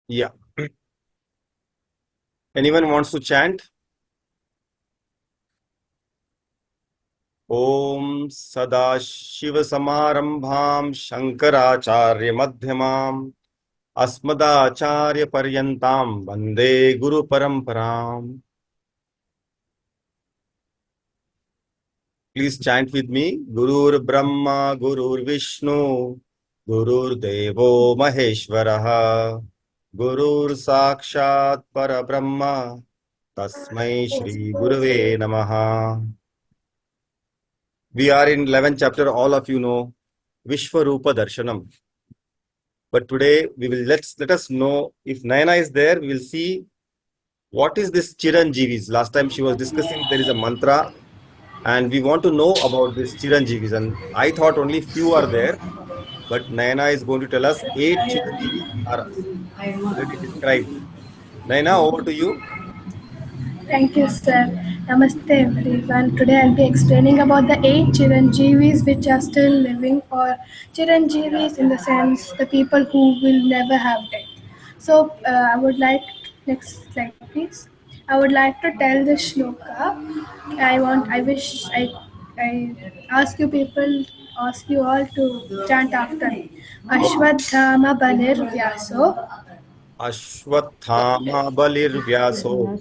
Yeah. Anyone wants to chant? Om Sadashiva Samarambham Shankaracharya Madhyamam Asmadacharya Paryantam Vande Guru Paramparam. Please chant with me. Gurur Brahma, Gurur Vishnu, Gurur Devo Maheshwaraha, Gurur Sakshat Parabrahma, Tasmai Shri Gurave Namaha. We are in 11th chapter, all of you know, Vishwaroopam Darshanam. But today we will let us know, if Nayana is there, we will see what is this Chiranjeevis. Last time she was discussing there is a mantra and we want to know about this Chiranjeevis. And I thought only few are there, but Nayana is going to tell us 8 Chiranjeevis are already described. Nayana, over to you. Thank you, sir. Namaste, everyone. Today I'll be explaining about the 8 Chiranjeevis which are still living, or Chiranjeevis in the sense the people who will never have death. So, I would like, next slide, please. I would like to tell the shloka. I ask you people, ask you all to chant after me. Okay. Ashwadhama Banir Vyaso Ashwathama Balir Vyaso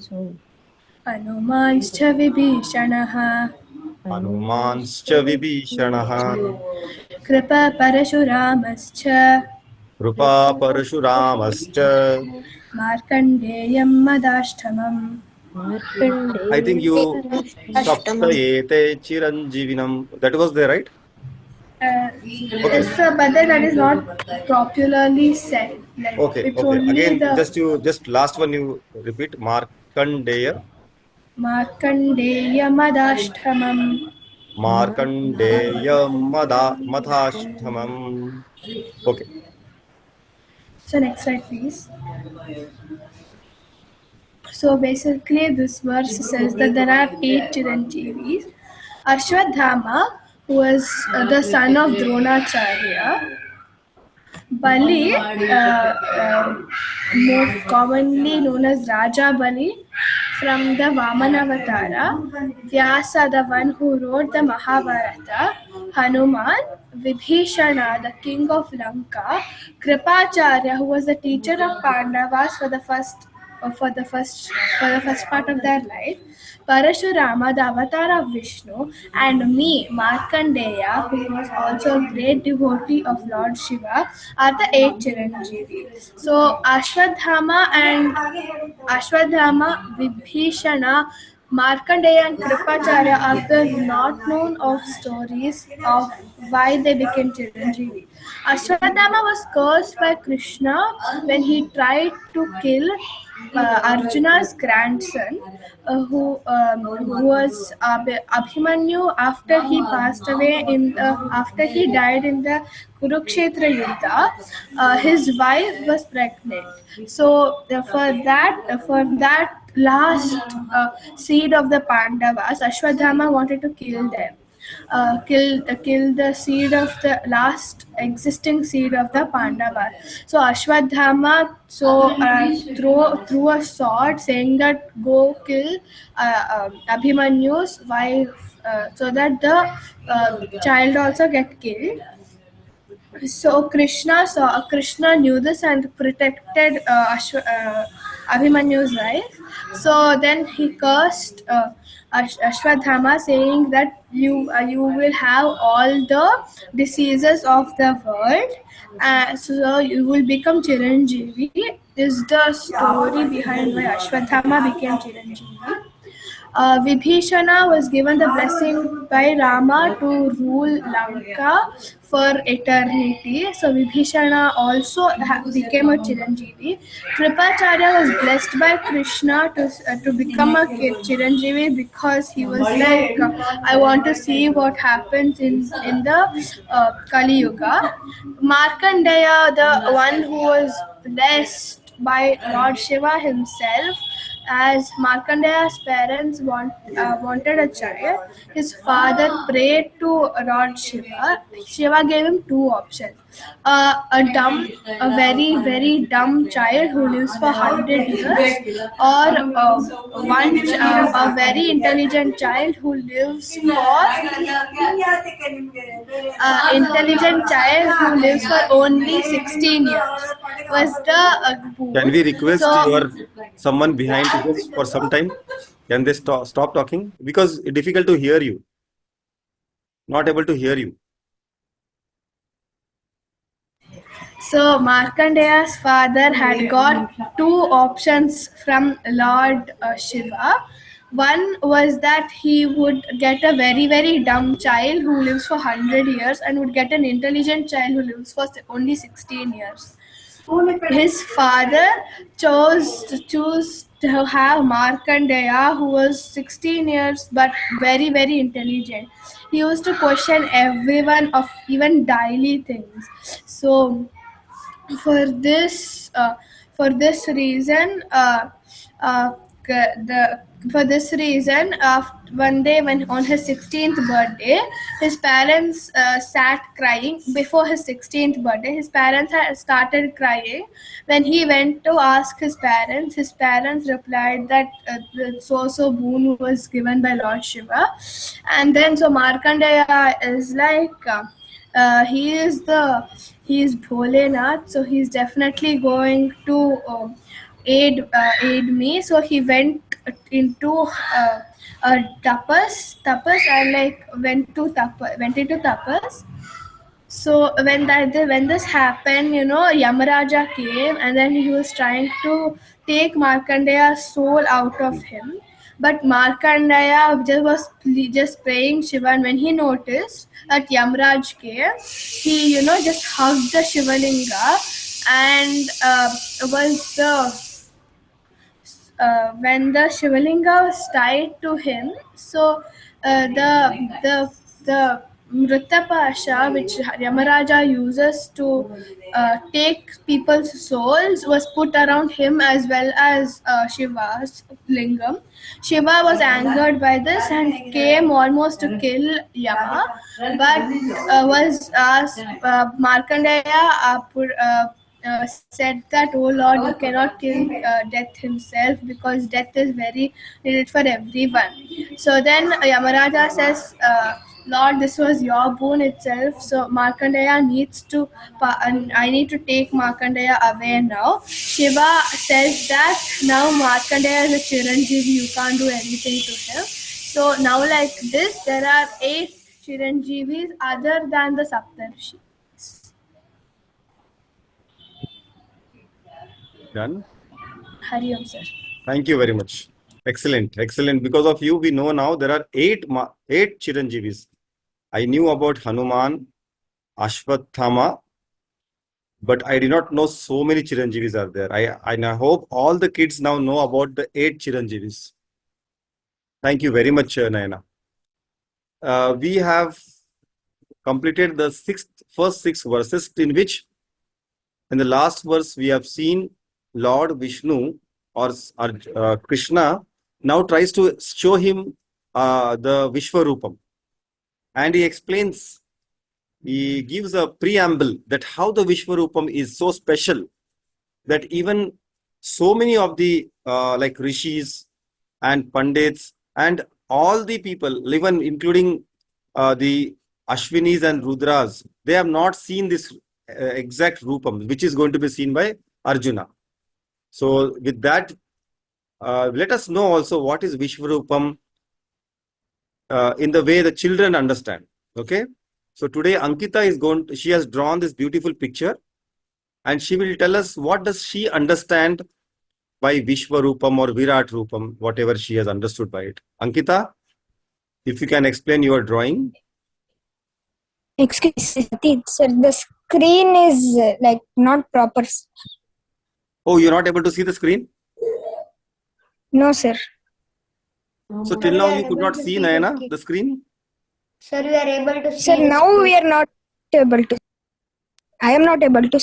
हनुमांश्च विभीषणः Hanumanscha Vibhishanaha कृपा परशुरामश्च Rupa Parashuramascha. मार्कण्डेयं मदाष्टमम् I think you Saptayete Chiranjeevinam. That was there, right? Okay. Yes, sir, but then that is not popularly said. Like, Okay. it's Okay. only Again, the just last one you repeat. Markandeya. Markandeya Madashtamam. Markandeya Mathashtamam. Okay. So next slide, please. So basically, this verse says that there are 8 Chiranjeevis. Ashwadhama, who was the son of Dronacharya. Bali, more commonly known as Raja Bali, from the Vamanavatara. Vyasa, the one who wrote the Mahabharata. Hanuman, Vibhishana, the king of Lanka. Kripacharya, who was the teacher of Pandavas for the first part of their life. Parashurama, the avatar of Vishnu, and me, Markandeya, who was also a great devotee of Lord Shiva, are the 8 Chiranjeevi. So Ashwadhama, Vibhishana, Markandeya and Kripacharya are the not known of stories of why they became Chiranjeevi. Ashwadhama was cursed by Krishna when he tried to kill Arjuna's grandson, who was Abhimanyu after he passed away after he died in the Kurukshetra Yuddha. His wife was pregnant. So for that last seed of the Pandavas, Ashwadhama wanted to kill them. Kill the seed of the last existing seed of the Pandava. So Ashwadhama threw a sword saying that go kill Abhimanyu's wife, so that the child also get killed. So Krishna knew this and protected Abhimanyu's life. So then he cursed Ashwadhama, saying that you will have all the diseases of the world, so you will become Chiranjeevi. Is the story behind why Ashwadhama became Chiranjeevi. Vibhishana was given the blessing by Rama to rule Lanka for eternity. So Vibhishana also became a Chiranjeevi. Kripacharya was blessed by Krishna to become a Chiranjeevi because he was like, I want to see what happens in the Kali Yuga. Markandeya, the one who was blessed by Lord Shiva himself, as Markandeya's parents wanted a child, his father prayed to Lord Shiva. Shiva gave him two options. a very very dumb child who lives for 100 years, or a very intelligent child who lives for intelligent child who lives for only 16 years was the Can boon. we request So your someone behind to just for some time? Can they stop talking? Because it's difficult to hear you. Not able to hear you. So Markandeya's father had got two options from Lord Shiva. One was that he would get a very very dumb child who lives for 100 years, and would get an intelligent child who lives for only 16 years. His father chose to have Markandeya, who was 16 years but very very intelligent. He used to question everyone of even daily things. So for this uh, for this reason uh, the for this reason one day, when on his 16th birthday, his parents sat crying. Before his 16th birthday, his parents had started crying. When he went to ask his parents replied that the so boon was given by Lord Shiva. And then so Markandeya is like he is Bholenath, so he's definitely going to aid me. So he went into a tapas, and like went into tapas. So when this happened, Yamaraja came, and then he was trying to take Markandeya's soul out of him. But Markandeya just praying Shiva, and when he noticed that Yamaraj came, he just hugged the Shivalinga, and was the when the Shivalinga was tied to him, so the Mritapasha, which Yamaraja uses to take people's souls, was put around him as well as Shiva's lingam. Shiva was angered by this and came almost to kill Yama, but was Markandeya said that, "Oh Lord, you cannot kill Death himself, because Death is very needed for everyone." So then Yamaraja says, "Lord, this was your boon itself. So Markandeya needs to. I need to take Markandeya away now." Shiva says that now Markandeya is a Chiranjeevi. You can't do anything to him. So now, like this, there are 8 Chiranjeevis other than the Saptarshi. Done. Hari Om, sir. Thank you very much. Excellent, excellent. Because of you, we know now there are eight Chiranjeevis. I knew about Hanuman, Ashwathama, but I did not know so many Chiranjeevis are there. I hope all the kids now know about the 8 Chiranjeevis. Thank you very much, Nayana. We have completed the first 6 verses, in which in the last verse we have seen Lord Vishnu or Krishna now tries to show him the Vishwaroopam, and he explains, he gives a preamble that how the Vishwaroopam is so special that even so many of the like rishis and pandits and all the people, even including the Ashwinis and Rudras, they have not seen this exact Rupam, which is going to be seen by Arjuna. So with that, let us know also what is Vishwarupam in the way the children understand. Okay. So today Ankita she has drawn this beautiful picture, and she will tell us what does she understand by Vishwarupam or Virat Rupam, whatever she has understood by it. Ankita, if you can explain your drawing. Excuse me, sir. The screen is like not proper. Oh, you're not able to see the screen? No, sir. So till now you could not see, Nayana, the screen? Sir, we are able to see. Sir, the now screen. we are not able to. I am not able to.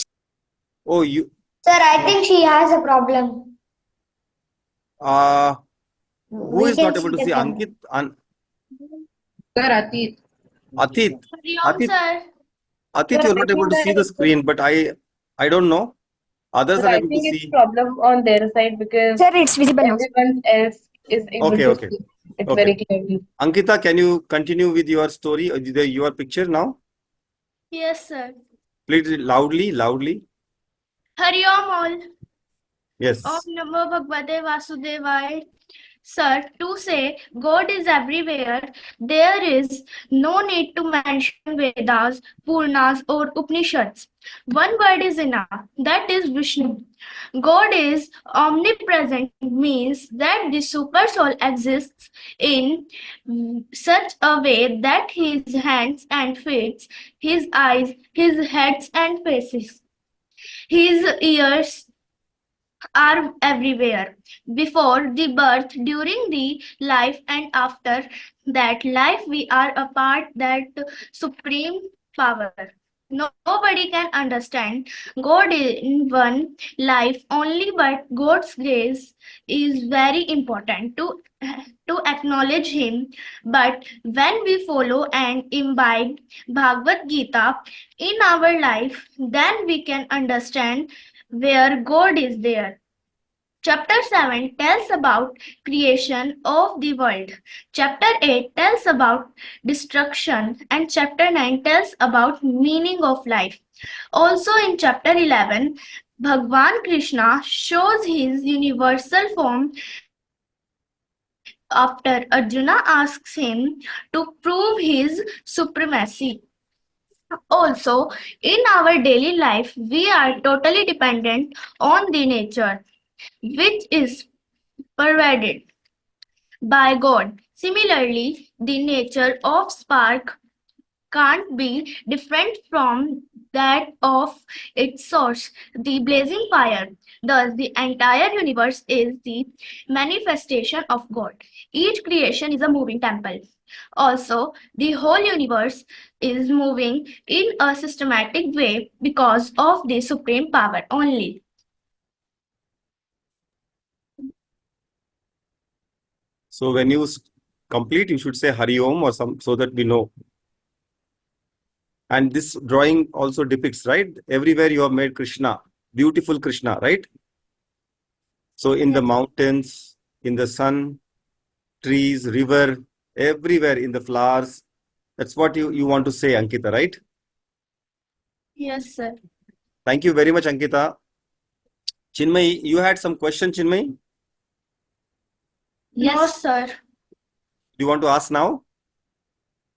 Oh, you. Sir, I think she has a problem. Who is not able to see? Ankit? Sir, Atit. Atit. Hari Om, Atit. sir. Atit, Sir, you're I not able think to that see the screen, but I don't know. Others sir, are I able to think it's see. problem on their side because Sir, it's visible now. everyone else is able Okay, to okay, see it okay. very clearly. Ankita, can you continue with your story, your picture now? Yes, sir. Please loudly. Hari Om all. Om Yes. Namo Bhagavate Vasudevaya. Sir, to say God is everywhere, there is no need to mention Vedas, Purnas, or Upanishads. One word is enough, that is Vishnu. God is omnipresent, means that the super soul exists in such a way that his hands and feet, his eyes, his heads and faces, his ears are everywhere. Before the birth, during the life, and after that life, we are a part that supreme power. Nobody can understand God in one life only, but God's grace is very important to acknowledge Him. But when we follow and imbibe Bhagavad Gita in our life, then we can understand where God is there. Chapter 7 tells about creation of the world. Chapter 8 tells about destruction and chapter 9 tells about meaning of life. Also in chapter 11, Bhagwan Krishna shows his universal form after Arjuna asks him to prove his supremacy. Also, in our daily life, we are totally dependent on the nature, which is pervaded by God. Similarly, the nature of spark can't be different from that of its source, the blazing fire. Thus, the entire universe is the manifestation of God. Each creation is a moving temple. Also, the whole universe is moving in a systematic way because of the supreme power only. So when you complete, you should say Hari Om or some so that we know. And this drawing also depicts, right? Everywhere you have made Krishna, beautiful Krishna, right? So in the mountains, in the sun, trees, river, everywhere in the flowers. That's what you want to say, Ankita, right? Yes, sir. Thank you very much, Ankita. Chinmay, you had some question, Chinmay? No, sir. Do you want to ask now?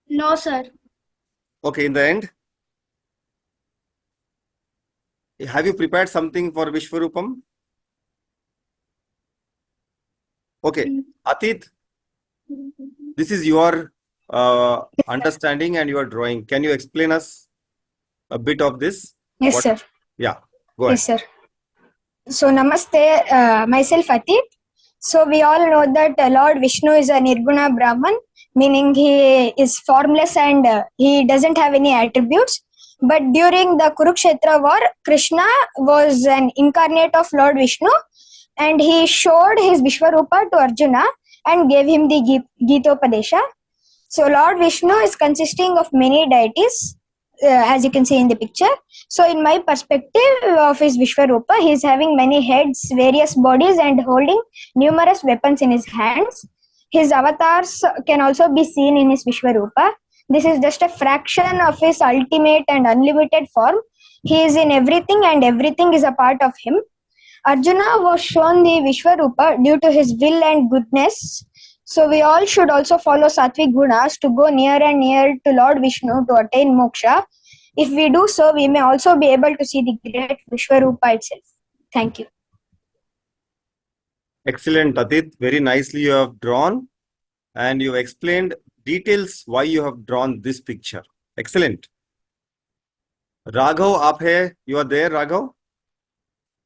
No, sir. Okay, in the end. Have you prepared something for Vishwarupam? Okay, Atit, this is your understanding and your drawing. Can you explain us a bit of this? Yes, What? sir. Yeah, go ahead. Yes, sir. So, Namaste, myself Atit. So, we all know that Lord Vishnu is a Nirguna Brahman, meaning he is formless and he doesn't have any attributes. But during the Kurukshetra war, Krishna was an incarnate of Lord Vishnu and he showed his Vishwarupa to Arjuna and gave him the Gitopadesha. So Lord Vishnu is consisting of many deities, as you can see in the picture. So in my perspective of his Vishwarupa, he is having many heads, various bodies, and holding numerous weapons in his hands. His avatars can also be seen in his Vishwarupa. This is just a fraction of his ultimate and unlimited form. He is in everything and everything is a part of him. Arjuna was shown the Vishwarupa due to his will and goodness. So we all should also follow Sattvic Gunas to go near and near to Lord Vishnu to attain moksha. If we do so, we may also be able to see the great Vishwarupa itself. Thank you. Excellent, Atit. Very nicely you have drawn and you explained details why you have drawn this picture. Excellent. Raghav, aap hai? You are there, Raghav?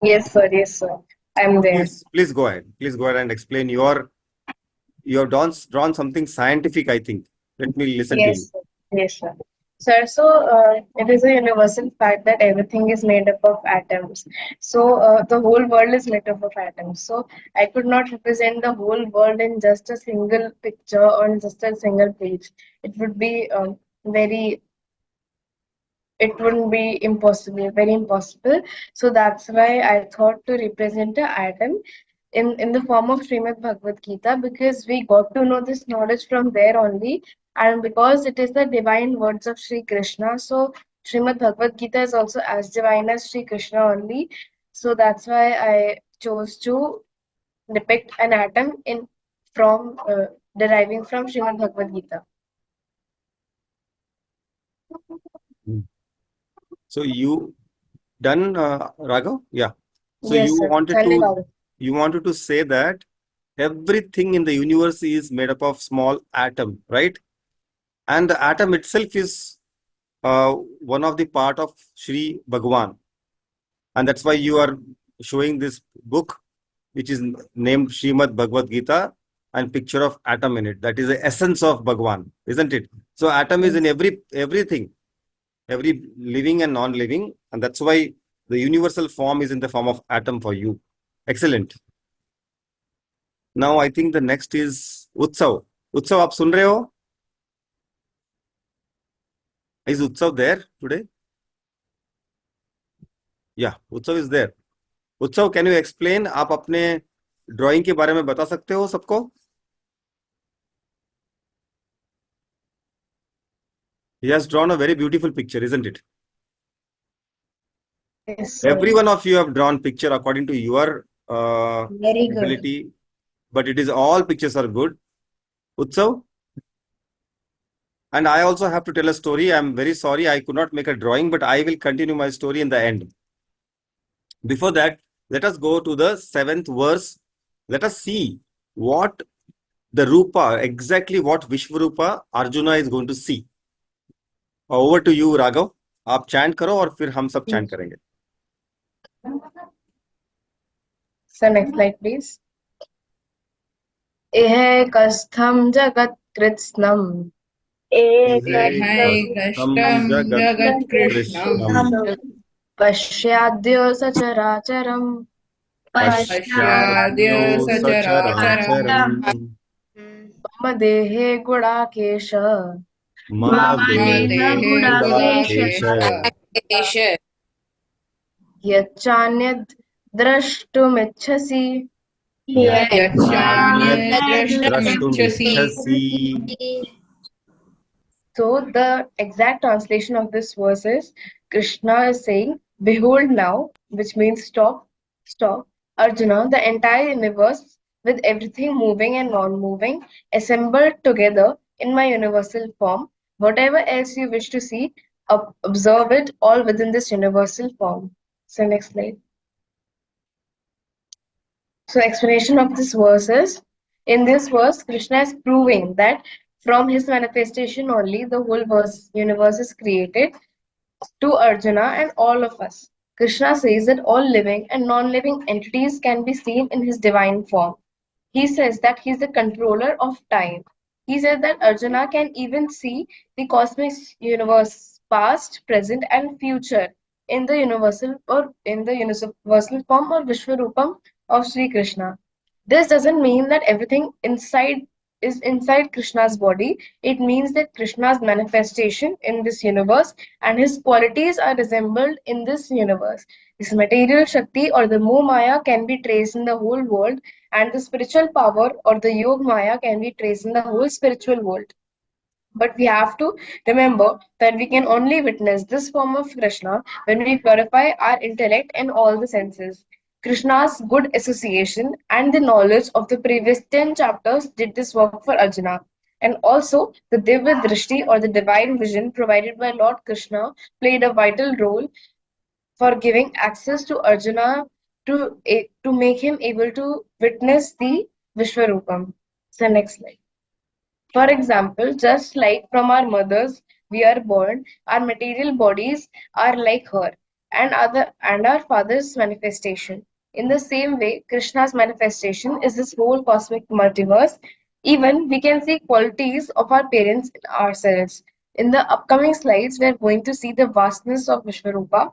Yes, sir. Yes, sir. I'm there. Please go ahead. Please go ahead and explain you have drawn something scientific, I think. Let me listen to you. Yes, sir. Yes, sir. Sir, so it is a universal fact that everything is made up of atoms. So the whole world is made up of atoms. So I could not represent the whole world in just a single picture on just a single page. It would be very it wouldn't be impossible, very impossible. So that's why I thought to represent an atom in the form of Srimad Bhagavad Gita, because we got to know this knowledge from there only, and because it is the divine words of Sri Krishna. So Srimad Bhagavad Gita is also as divine as Sri Krishna only. So that's why I chose to depict an atom in from deriving from Srimad Bhagavad Gita. So you done, Raghav? Yeah. So Yes, sir. you wanted to say that everything in the universe is made up of small atom, right? And the atom itself is one of the part of Sri Bhagwan, and that's why you are showing this book, which is named Srimad Bhagavad Gita, and picture of atom in it. That is the essence of Bhagwan, isn't it? So atom is in everything, every living and non-living, and that's why the universal form is in the form of atom for you. Excellent. Now I think the next is Utsav. Utsav, आप सुन रहे हो? Is Utsav there today? Yeah, Utsav is there. Utsav, can you explain? आप अपने drawing के बारे में बता सकते हो सबको? He has drawn a very beautiful picture, isn't it? Yes, sir. Every one of you have drawn picture according to your Very good. ability, but it is all pictures are good. Utsav? And I also have to tell a story. I'm very sorry I could not make a drawing, but I will continue my story in the end. Before that, let us go to the 7th verse. Let us see what the Rupa, exactly what Vishwarupa Arjuna is going to see. Over to you, Raghav. आप chant करो और फिर हम सब chant करेंगे. So next slide, please. Ehe kastham jagat kritsnam. एककष्टं जगत्कृष्णं Pashyadyo sacharacharam. पश्याद्यो सचराचरम् Mama dehe gudakesha. मम देहे Gudakesh Yachanyad drashtumicchasi. द्रष्टुमिच्छसि. So the exact translation of this verse is Krishna is saying, "Behold now," which means stop, stop. Arjuna, the entire universe with everything moving and non-moving, assembled together in my universal form. Whatever else you wish to see, observe it all within this universal form. So next slide. So explanation of this verse is, in this verse, Krishna is proving that from his manifestation only the whole universe is created to Arjuna and all of us. Krishna says that all living and non-living entities can be seen in his divine form. He says that he is the controller of time. He says that Arjuna can even see the cosmic universe, past, present, and future in the universal form or Vishwaroopam of Sri Krishna. This doesn't mean that everything inside is inside Krishna's body. It means that Krishna's manifestation in this universe and his qualities are resembled in this universe. This material Shakti or the Moh Maya can be traced in the whole world, and the spiritual power or the Yog Maya can be traced in the whole spiritual world. But we have to remember that we can only witness this form of Krishna when we purify our intellect and all the senses. Krishna's good association and the knowledge of the previous 10 chapters did this work for Arjuna. And also, the Divya Drishti or the divine vision provided by Lord Krishna played a vital role for giving access to Arjuna to make him able to witness the Vishwarupam. So, next slide. For example, just like from our mothers we are born, our material bodies are like her and our father's manifestation. In the same way, Krishna's manifestation is this whole cosmic multiverse. Even we can see qualities of our parents in ourselves. In the upcoming slides, we are going to see the vastness of Vishwarupa.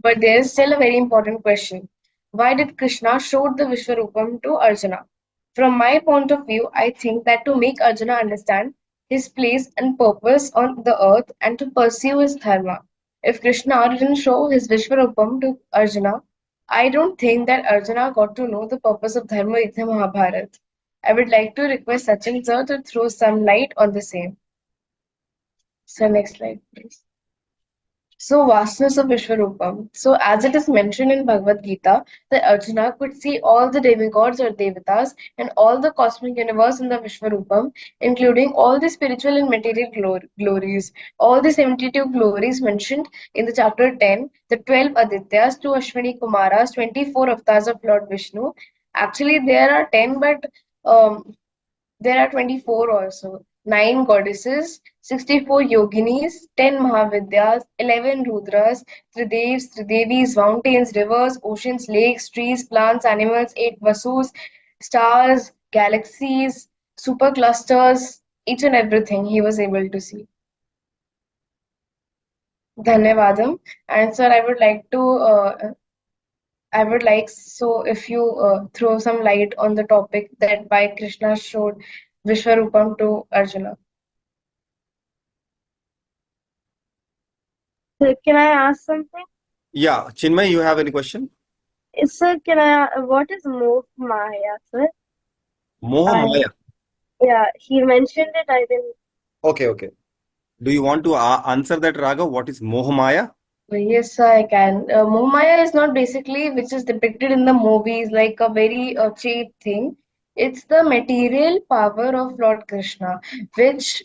But there is still a very important question. Why did Krishna show the Vishwarupam to Arjuna? From my point of view, I think that to make Arjuna understand his place and purpose on the earth and to pursue his dharma. If Krishna didn't show his Vishwaroopam to Arjuna, I don't think that Arjuna got to know the purpose of Dharma Yudha Mahabharata. I would like to request Sachin sir to throw some light on the same. So next slide, please. So vastness of Vishwarupam. So as it is mentioned in Bhagavad Gita, that Arjuna could see all the demigods or devatas and all the cosmic universe in the Vishwarupam, including all the spiritual and material glories. All the 72 glories mentioned in the chapter 10, the 12 Adityas, 2 Ashwini Kumaras, 24 avatars of Lord Vishnu. Actually, there are 10, but um, there are 24 also. 9 goddesses, 64 yoginis, 10 Mahavidyas, 11 Rudras, Tridevs, Tridevis, mountains, rivers, oceans, lakes, trees, plants, animals, 8 Vasus, stars, galaxies, superclusters, each and everything he was able to see. Dhanyavadam. And sir, I would like so if you throw some light on the topic that why Krishna showed Vishwarupam to Arjuna. So can I ask something? Yeah, Chinmay, you have any question? Sir, what is Moh Maya, sir? Moha I, Maya. yeah, he mentioned it, I didn't. Okay. Do you want to answer that, Raghav? What is Moha Maya? Yes, sir, I can. Momaya is not basically which is depicted in the movies like a very cheap thing. It's the material power of Lord Krishna, which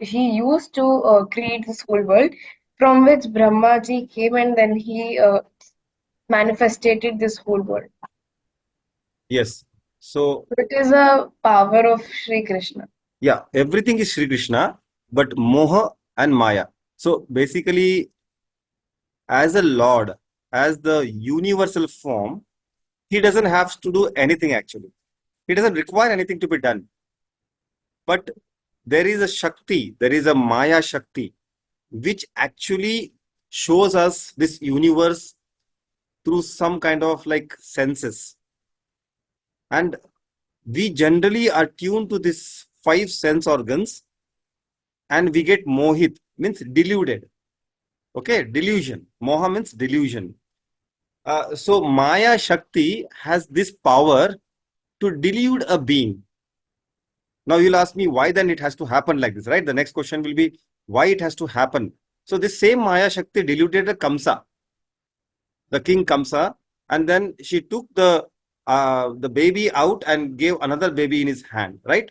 he used to create this whole world, from which Brahma ji came and then he manifested this whole world. Yes. So, It is a power of Sri Krishna. yeah, everything is Sri Krishna, but Moha and Maya. So, basically, as a Lord, as the universal form, he doesn't have to do anything actually. He doesn't require anything to be done. But there is a Shakti, there is a Maya Shakti, which actually shows us this universe through some kind of like senses. And we generally are tuned to these 5 sense organs and we get mohit, means deluded. Okay, delusion. Moha means delusion. So Maya Shakti has this power to delude a being. Now you'll ask me why then it has to happen like this, right? The next question will be why it has to happen. So this same Maya Shakti deluded a Kamsa, the king Kamsa, and then she took the baby out and gave another baby in his hand, right?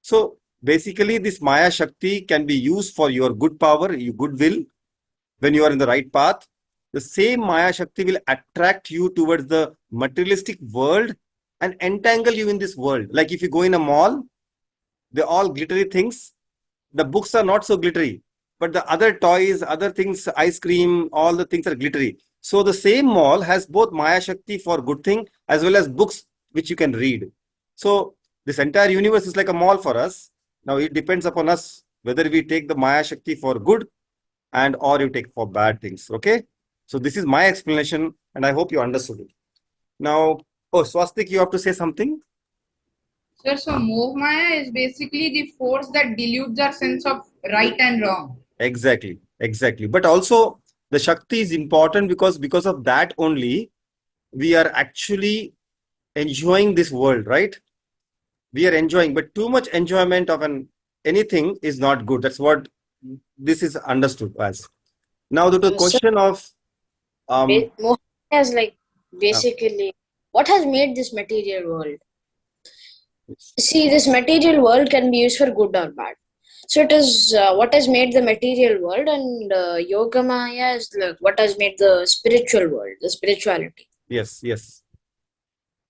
So basically this Maya Shakti can be used for your good power, your goodwill, when you are in the right path. The same Maya Shakti will attract you towards the materialistic world and entangle you in this world. Like if you go in a mall, they're all glittery things. The books are not so glittery, but the other toys, other things, ice cream, all the things are glittery. So the same mall has both Maya Shakti for good thing as well as books which you can read. So this entire universe is like a mall for us. Now it depends upon us whether we take the Maya Shakti for good and or you take for bad things. Okay. So this is my explanation and I hope you understood it. Now, oh, Swastik, you have to say something? Sir, so Moh Maya is basically the force that deludes our sense of right and wrong. Exactly. But also the Shakti is important because of that only we are actually enjoying this world, right? We are enjoying, but too much enjoyment of anything is not good. That's what this is understood as. Now the So, question of Mohan is like uh, basically what has made this material world. See, this material world can be used for good or bad. So it is what has made the material world, and Yoga Maya is like what has made the spiritual world, the spirituality. yes.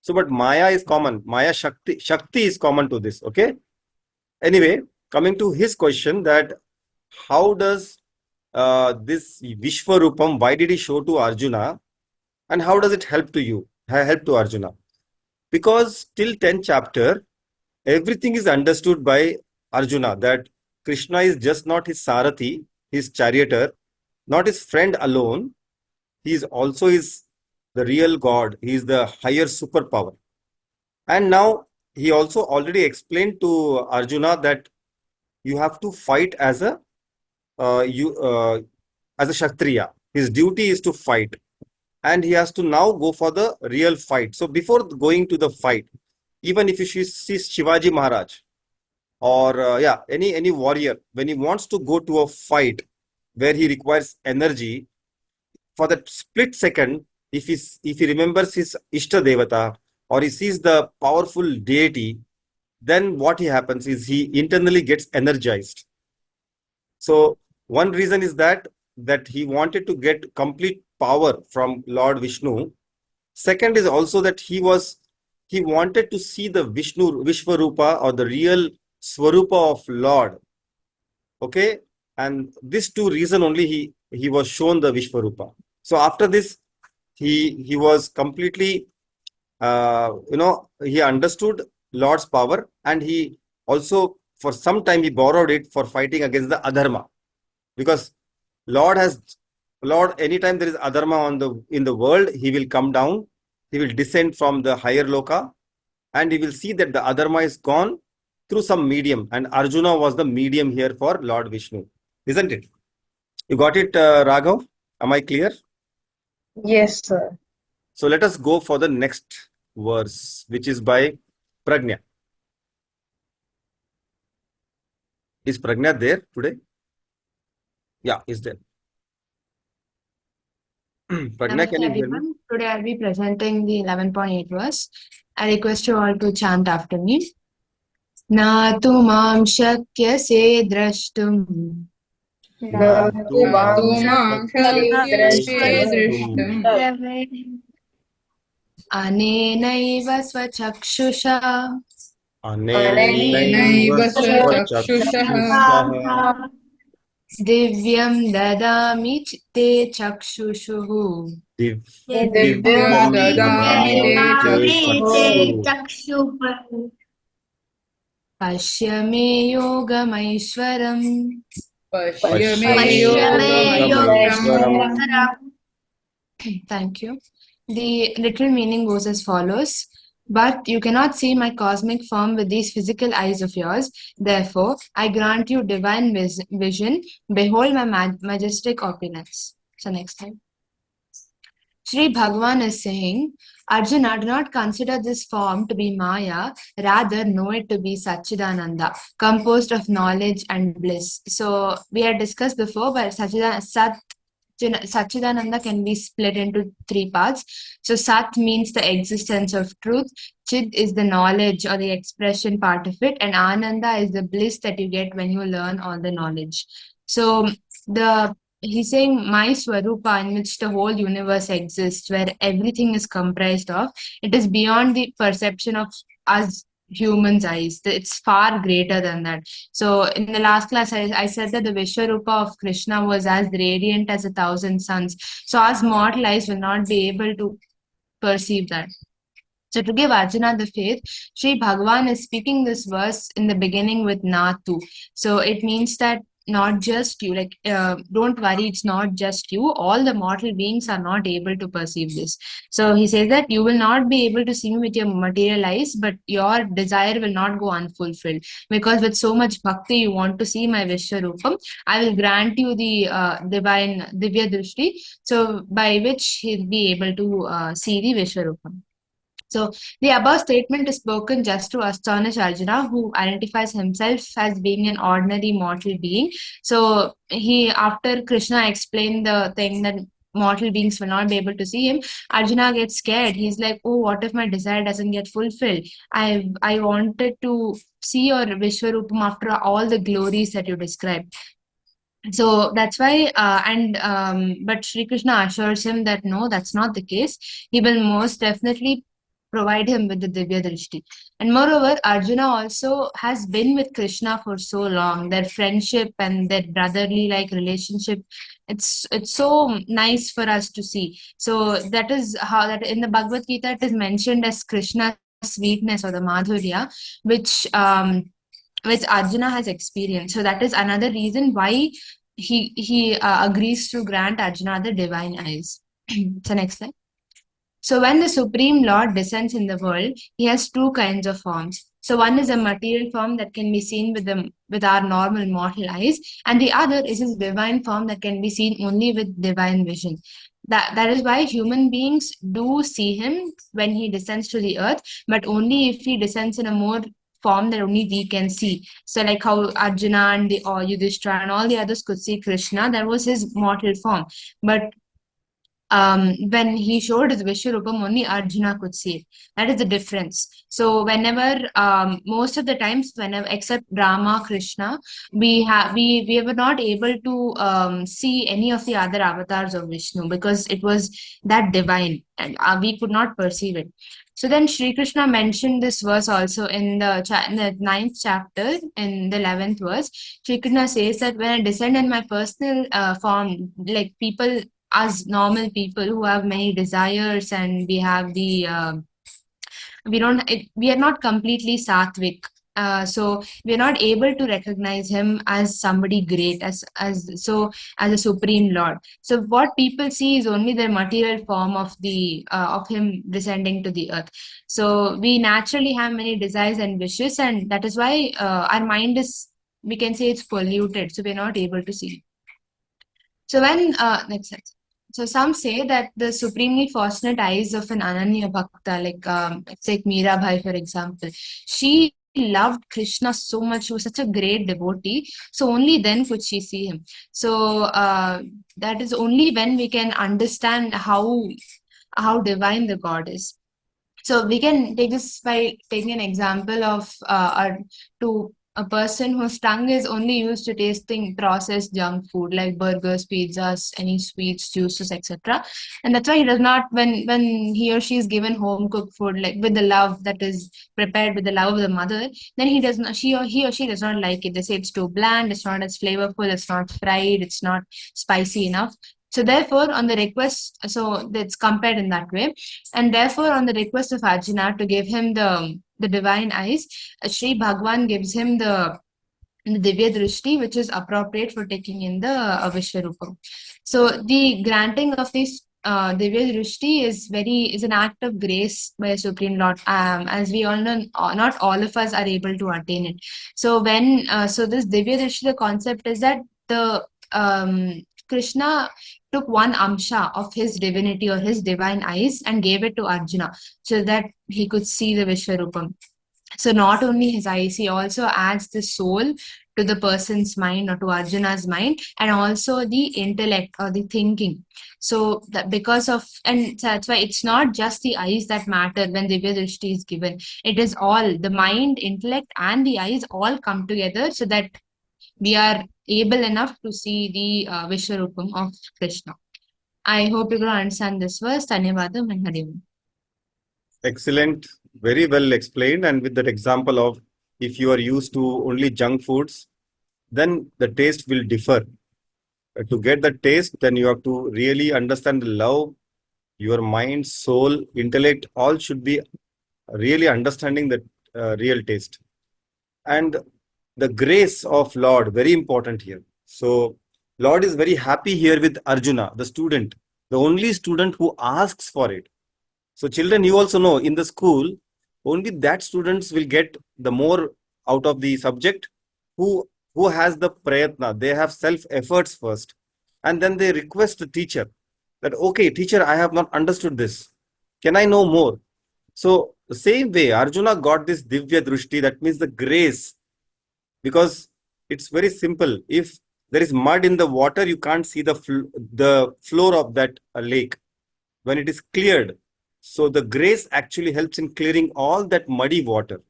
So, but Maya is common. Maya Shakti is common to this. Okay. Anyway, coming to his question that how does this Vishwarupam, why did he show to Arjuna and how does it help to you, help to Arjuna? Because till 10th chapter, everything is understood by Arjuna that Krishna is just not his Sarathi, his charioteer, not his friend alone. He is also the real God. He is the higher superpower. And now he also already explained to Arjuna that you have to fight as a as a Kshatriya. His duty is to fight, and he has to now go for the real fight. So before going to the fight, even if you see Shivaji Maharaj or any warrior, when he wants to go to a fight where he requires energy, for that split second, if he remembers his Ishta Devata or he sees the powerful deity, then what he happens is he internally gets energized. So one reason is that he wanted to get complete power from Lord Vishnu. Second is also that he wanted to see the Vishwarupa, or the real Swarupa of Lord. Okay, and this two reason only he was shown the Vishwarupa. So after this, he was completely he understood Lord's power, and he also for some time he borrowed it for fighting against the adharma, because Lord anytime there is adharma in the world, he will come down, he will descend from the higher loka, and he will see that the adharma is gone through some medium, and Arjuna was the medium here for Lord Vishnu, isn't it? You got it, Raghav? Am I clear? Yes, sir. So let us go for the next verse, which is by Pragnya. Is Pragnya there today? Yeah, is there. Pragnya, can you hear me? Today I'll be presenting the 11.8 verse. I request you all to chant after me. Na tu mam shakyase drashtum. Na tu mam Tumam shakyase drishtum Anenaiva swachakshusha. Anenaiva swachakshusha Divyam dadami te chakshushuhu. Divyam dadami te chakshu Pashyame yogamaishwaram. Pashyame yogameshwaram. Thank you. The literal meaning goes as follows. But you cannot see my cosmic form with these physical eyes of yours. Therefore, I grant you divine vision. Behold my majestic opulence. So next time. Sri Bhagavan is saying, Arjuna, do not consider this form to be Maya, rather know it to be Satchidananda, composed of knowledge and bliss. So we had discussed before, but Satchidananda can be split into three parts. So Sat means the existence of truth, Chid is the knowledge or the expression part of it, and Ananda is the bliss that you get when you learn all the knowledge. So he's saying my Swarupa, in which the whole universe exists, where everything is comprised of, it is beyond the perception of us humans' eyes. It's far greater than that. So in the last class, I said that the Vishwarupa of Krishna was as radiant as 1,000 suns. So us mortal eyes will not be able to perceive that. So to give Arjuna the faith, Sri Bhagavan is speaking this verse in the beginning with Natu. So it means that not just you, don't worry, it's not just you. All the mortal beings are not able to perceive this. So he says that you will not be able to see me with your material eyes, but your desire will not go unfulfilled. Because with so much bhakti, you want to see my Vishwarupam. I will grant you the divine Divya Drishti, so by which he'll be able to see the Vishwarupam. So the above statement is spoken just to astonish Arjuna, who identifies himself as being an ordinary mortal being. So after Krishna explained the thing that mortal beings will not be able to see him, Arjuna gets scared. He's like, oh, what if my desire doesn't get fulfilled? I wanted to see your Vishwarupam after all the glories that you described. So that's why, but Sri Krishna assures him that no, that's not the case. He will most definitely provide him with the Divya Drishti. And moreover, Arjuna also has been with Krishna for so long. Their friendship and their brotherly relationship, it's so nice for us to see. So that is how that in the Bhagavad Gita it is mentioned as Krishna's sweetness or the Madhurya, which Arjuna has experienced. So that is another reason why he agrees to grant Arjuna the divine eyes. So next slide. So when the Supreme Lord descends in the world, he has two kinds of forms. So one is a material form that can be seen with our normal mortal eyes, and the other is his divine form that can be seen only with divine vision. That is why human beings do see him when he descends to the earth, but only if he descends in a more form that only we can see. So like how Arjuna and the or Yudhishthira and all the others could see Krishna, that was his mortal form. But when he showed his Vishwaroopam, only Arjuna could see it. That is the difference. So whenever, most of the times, whenever except Rama, Krishna, we were not able to see any of the other avatars of Vishnu because it was that divine and we could not perceive it. So then Sri Krishna mentioned this verse also in the 9th chapter, in the 11th verse. Sri Krishna says that when I descend in my personal form, like people, us normal people who have many desires, and we have the we are not completely sattvic, so we are not able to recognize him as somebody great, as a supreme lord. So what people see is only the material form of him descending to the earth. So we naturally have many desires and wishes, and that is why our mind is, we can say, it's polluted, so we're not able to see. So when next slide. So some say that the supremely fortunate eyes of an Ananya Bhakta, like let's take Mirabai for example, she loved Krishna so much. She was such a great devotee. So only then could she see him. So that is only when we can understand how divine the God is. So we can take this by taking an example of a person whose tongue is only used to tasting processed junk food like burgers, pizzas, any sweets, juices, etc. And that's why he does not, when he or she is given home cooked food, like with the love that is prepared with the love of the mother, then he does not, he or she does not like it. They say it's too bland, it's not as flavorful, it's not fried, it's not spicy enough. So therefore, on the request, so it's compared in that way. And therefore, on the request of Arjuna to give him the divine eyes, Sri Bhagwan gives him the Divya Drishti, which is appropriate for taking in the Vishwarupam. So the granting of this Divya Drishti is an act of grace by a Supreme Lord. As we all know, not all of us are able to attain it. So when so this Divya Drishti, the concept is that the Krishna took one amsha of his divinity or his divine eyes and gave it to Arjuna so that he could see the Vishwarupam. So not only his eyes, he also adds the soul to the person's mind or to Arjuna's mind, and also the intellect or the thinking. So that because of, and that's why it's not just the eyes that matter when Divya Drishti is given. It is all the mind, intellect, and the eyes all come together so that we are able enough to see the Vishwarupam of Krishna. I hope you can understand this verse. Dhanyavadam and Hari Om. Excellent, very well explained. And with that example of if you are used to only junk foods, then the taste will differ. To get the taste, then you have to really understand the love. Your mind, soul, intellect, all should be really understanding the real taste. And the grace of Lord, very important here. So Lord is very happy here with Arjuna, the student, the only student who asks for it. So children, you also know in the school, only that students will get the more out of the subject who has the prayatna. They have self-efforts first. And then they request the teacher that, okay, teacher, I have not understood this. Can I know more? So the same way, Arjuna got this Divya Drishti, that means the grace, because it's very simple. If there is mud in the water, you can't see the floor of that lake. When it is cleared, so the grace actually helps in clearing all that muddy water.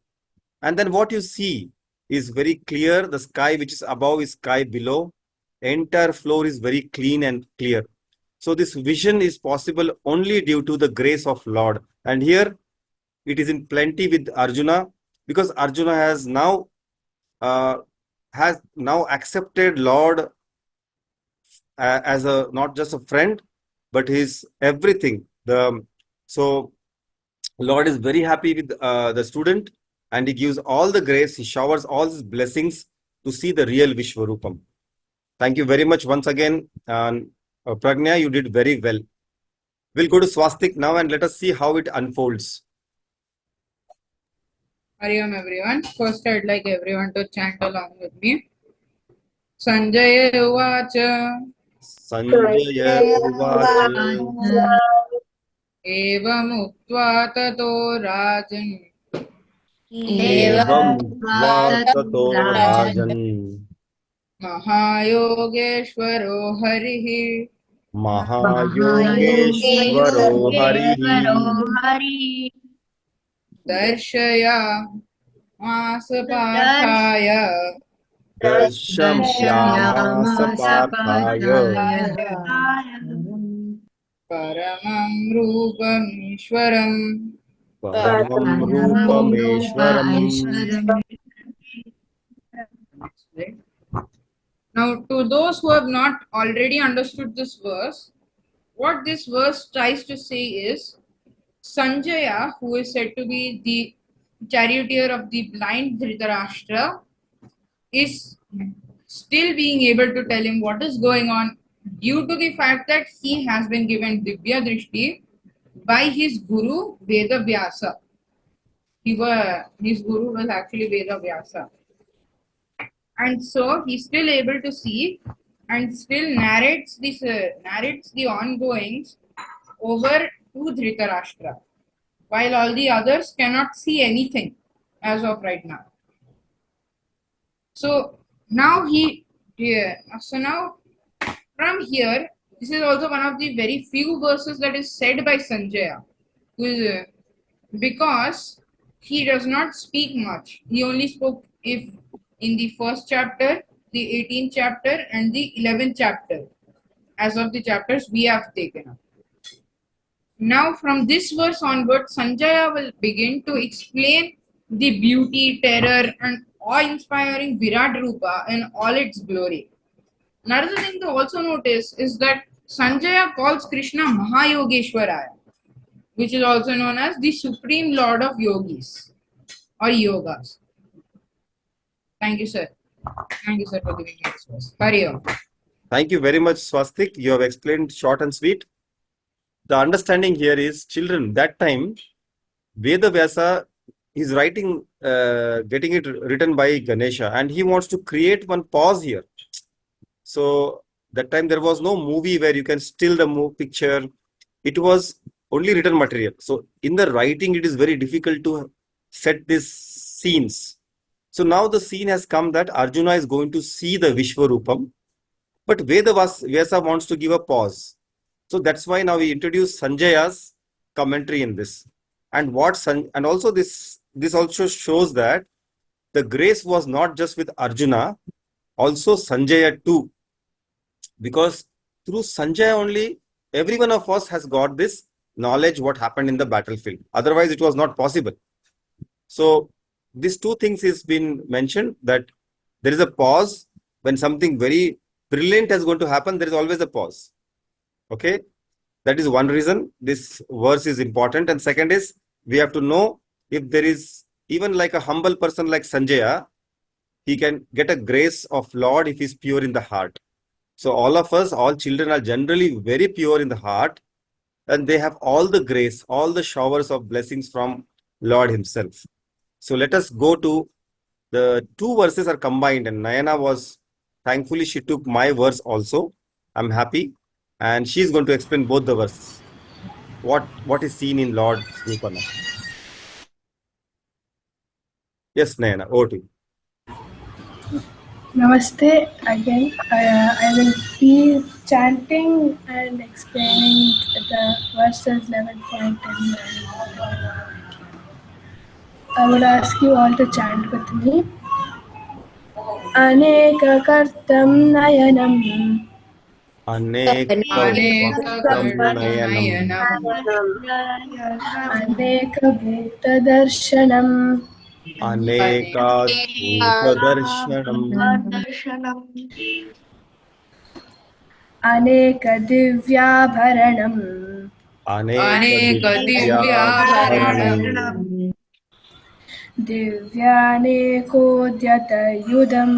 And then what you see is very clear. The sky which is above is sky below. Entire floor is very clean and clear. So this vision is possible only due to the grace of Lord. And here it is in plenty with Arjuna, because Arjuna has now accepted Lord as a not just a friend, but his everything. So Lord is very happy with the student, and he gives all the grace. He showers all his blessings to see the real Vishwarupam. Thank you very much once again, Pragnya. You did very well. We'll go to Swastik now and let us see how it unfolds. Hari Om everyone. First, I'd like everyone to chant along with me. Sanjaya Uvacha Sanjaya Uvacha Evam Uktvā Tato Rajan Evam Vatato Rajan Mahayogeshvaro Harihi Mahayogeshvaro Harihi Darshaya Masaparthaya Darshamyamasa Parthaya Paramam Rupam Ishwaram. Paramam Rupameshwaram. Now, to those who have not already understood this verse, what this verse tries to say is Sanjaya, who is said to be the charioteer of the blind Dhritarashtra, is still being able to tell him what is going on due to the fact that he has been given Divya Drishti by his guru Veda Vyasa. His guru was actually Veda Vyasa. And so he's still able to see and still narrates the ongoings over to Dhritarashtra, while all the others cannot see anything as of right now. So now from here, this is also one of the very few verses that is said by Sanjaya, because he does not speak much. He only spoke if in the first chapter, the 18th chapter, and the 11th chapter, as of the chapters we have taken up. Now, from this verse onward, Sanjaya will begin to explain the beauty, terror, and awe-inspiring Virat Rupa in all its glory. Another thing to also notice is that Sanjaya calls Krishna Mahayogeshwaraya, which is also known as the Supreme Lord of Yogis or Yogas. Thank you, sir. Thank you, sir, for giving me this verse. Hari Om. Thank you very much, Swastik. You have explained short and sweet. The understanding here is, children, that time, Veda Vyasa is writing, getting it written by Ganesha, and he wants to create one pause here. So that time there was no movie where you can still the picture. It was only written material. So in the writing, it is very difficult to set these scenes. So now the scene has come that Arjuna is going to see the Vishwaroopam, but Veda Vyasa wants to give a pause. So that's why now we introduce Sanjaya's commentary in this. And also this also shows that the grace was not just with Arjuna, also Sanjaya too. Because through Sanjaya only, every one of us has got this knowledge what happened in the battlefield. Otherwise, it was not possible. So these two things is been mentioned, that there is a pause when something very brilliant is going to happen. There is always a pause. Okay, that is one reason this verse is important. And second is, we have to know, if there is even like a humble person like Sanjaya, he can get a grace of Lord if he is pure in the heart. So all of us, all children are generally very pure in the heart, and they have all the grace, all the showers of blessings from Lord himself. So let us go to the two verses are combined, and Nayana was, thankfully she took my verse also. I'm happy. And she is going to explain both the verses. What is seen in Lord's Rupana. Yes, Nayana, over to you. Namaste again. I will be chanting and explaining the verses 11.10. I would ask you all to chant with me. Anekakartam nayanam Anekavaktam nayanam Anekabhutadarshanam Anekadbhutadarshanam Anekadivyabharanam Anekadivyabharanam Anekadivyabharanam Divyanekodyatayudam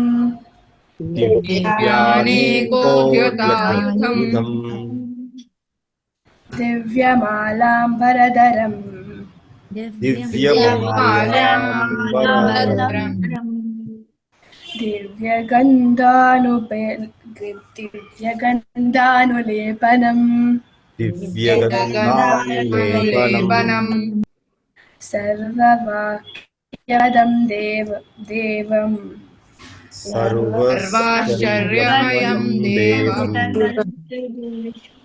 Divyanekodhyatayudham Divyanekodhyatayudham Divyamalam Bharadaram दिव्यमाल्याम्बरधरम् दिव्यगन्धानुलेपनम् दिव्यगन्धानुलेपनम् सर्ववाक्यदं देवम् सर्वाश्चर्यमयं सर्वाश्चर्यमयं देवम् देवम्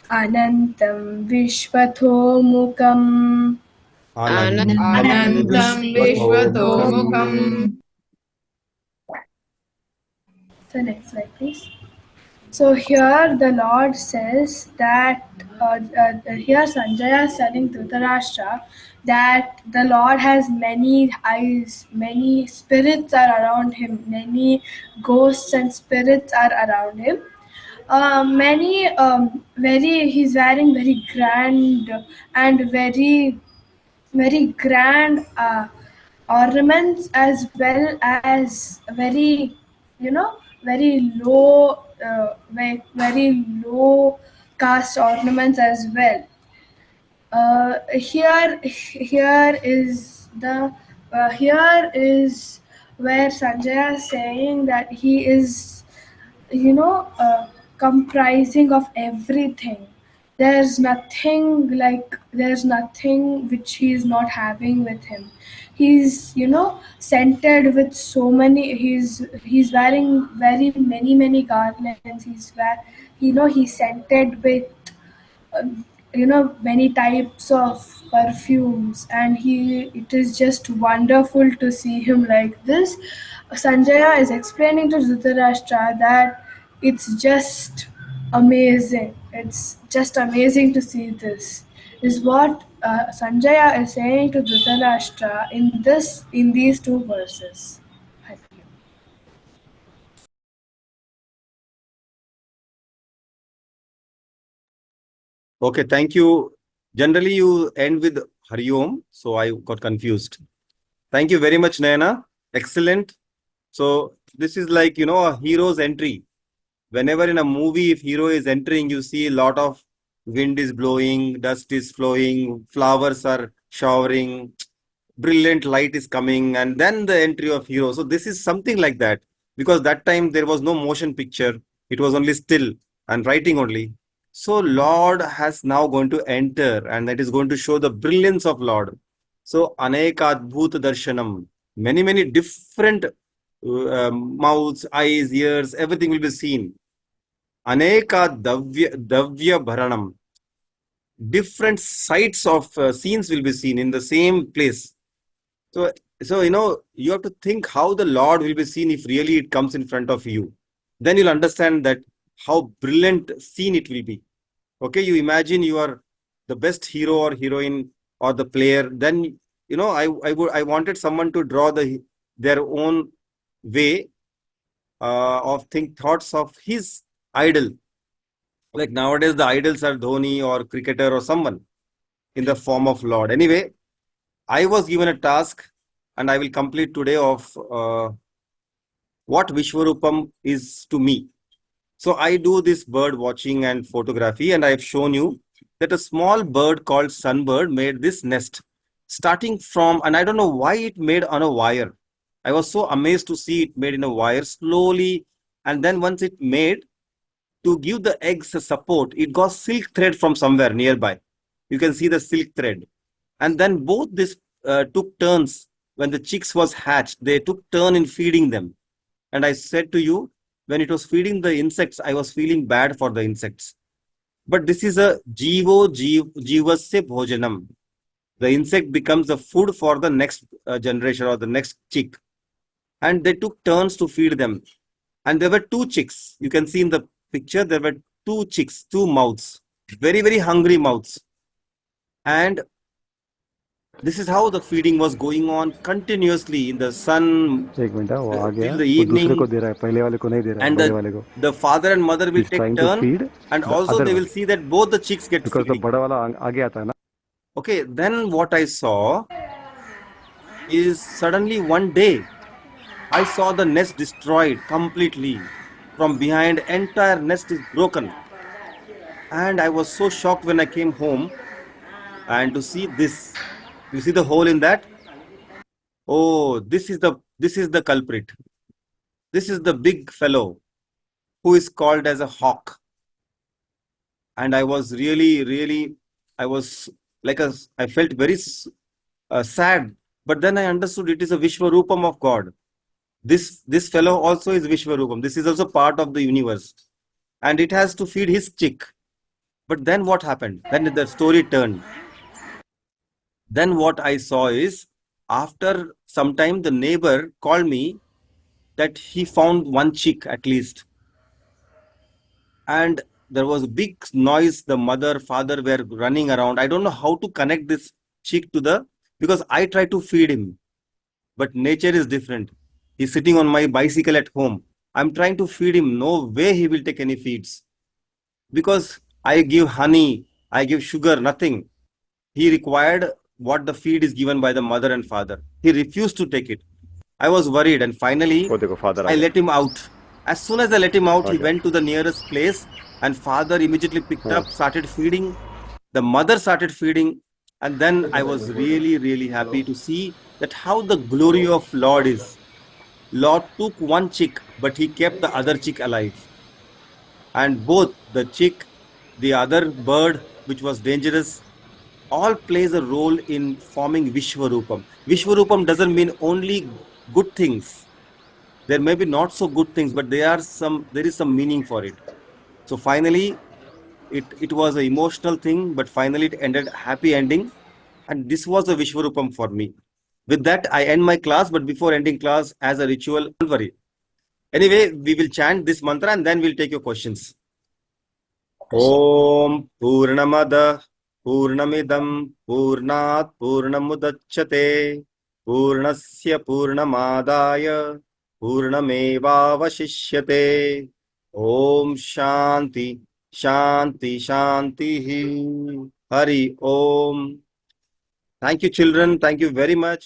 अनन्तं विश्वतोमुखम् अनन्तं अनन्तं विश्वतोमुखम् विश्वतोमुखम्. So next slide, please. So here the Lord says that here Sanjaya is telling Dhritarashtra that the Lord has many eyes, many spirits are around him, many ghosts and spirits are around him. Many very he's wearing very grand and very grand ornaments as well as very very low very low caste ornaments as well. Here is where Sanjaya is saying that he is you know uh, comprising of everything. There's nothing which he is not having with him. He's scented with so many. He's wearing very many garlands. He's scented with many types of perfumes, and it is just wonderful to see him like this. Sanjaya is explaining to Dhritarashtra that it's just amazing to see this is what Sanjaya is saying to Dhritarashtra in these two verses. Okay, thank you. Generally, you end with Hari Om, so I got confused. Thank you very much, Nayana. Excellent. So this is like, a hero's entry. Whenever in a movie, if hero is entering, you see a lot of wind is blowing, dust is flowing, flowers are showering, brilliant light is coming, and then the entry of hero. So this is something like that, because that time there was no motion picture. It was only still and writing only. So Lord has now going to enter, and that is going to show the brilliance of Lord. So Anekadbhut Darshanam, many different mouths, eyes, ears, everything will be seen. Aneka Davya Bharanam, different sights of scenes will be seen in the same place. So you have to think how the Lord will be seen if really it comes in front of you. Then you'll understand that how brilliant scene it will be. Okay, you imagine you are the best hero or heroine or the player. Then I wanted someone to draw their own way of thoughts of his idol. Like nowadays, the idols are Dhoni or cricketer or someone in the form of Lord. Anyway, I was given a task, and I will complete today of what Vishwaroopam is to me. So I do this bird watching and photography, and I have shown you that a small bird called sunbird made this nest starting from, and I don't know why it made on a wire. I was so amazed to see it made in a wire slowly, and then once it made, to give the eggs a support, it got silk thread from somewhere nearby. You can see the silk thread. And then both this took turns. When the chicks was hatched, they took turn in feeding them. And I said to you, when it was feeding the insects, I was feeling bad for the insects. But this is a jivasya bhojanam. The insect becomes the food for the next generation or the next chick. And they took turns to feed them. And there were two chicks. You can see in the picture, there were two chicks, two mouths, very hungry mouths. And this is how the feeding was going on continuously in the sun till the evening. And the father and mother will take turn, and also they will see that both the chicks get feeding. Okay, then what I saw is suddenly one day, I saw the nest destroyed completely. From behind, entire nest is broken. And I was so shocked when I came home. And to see this, you see the hole in that? Oh, this is the culprit. This is the big fellow who is called as a hawk. And I was really, I was like I felt very sad. But then I understood it is a Vishwarupam of God. This fellow also is Vishwarupam. This is also part of the universe. And it has to feed his chick. But then what happened? Then the story turned. Then what I saw is, after some time, the neighbor called me that he found one chick at least. And there was a big noise. The mother, father were running around. I don't know how to connect this chick to because I try to feed him, but nature is different. He's sitting on my bicycle at home. I'm trying to feed him. No way he will take any feeds because I give honey, I give sugar, nothing. He required what the feed is given by the mother and father. He refused to take it. I was worried, and finally वो देखो father uh I गया. let him out. As soon as I let him out, he Okay. went to the nearest place, and father immediately picked Huh. up, started feeding. The mother started feeding, and then I was really happy to see that how the glory of Lord is. Lord took one chick, but he kept the other chick alive. And both the chick, the other bird, which was dangerous, all plays a role in forming Vishwarupam. Vishwarupam doesn't mean only good things. There may be not so good things, but there is some meaning for it. So finally, it was an emotional thing, but finally it ended happy ending. And this was a Vishwarupam for me. With that, I end my class, but before ending class, as a ritual, don't worry. Anyway, we will chant this mantra and then we'll take your questions. Om Purnamada Purnamidam Purnat Purnamudachyate Purnasya Purnamadaya Purnamevavashishyate. Om Shanti Shanti Shanti Hari Om. Thank you, children. Thank you very much.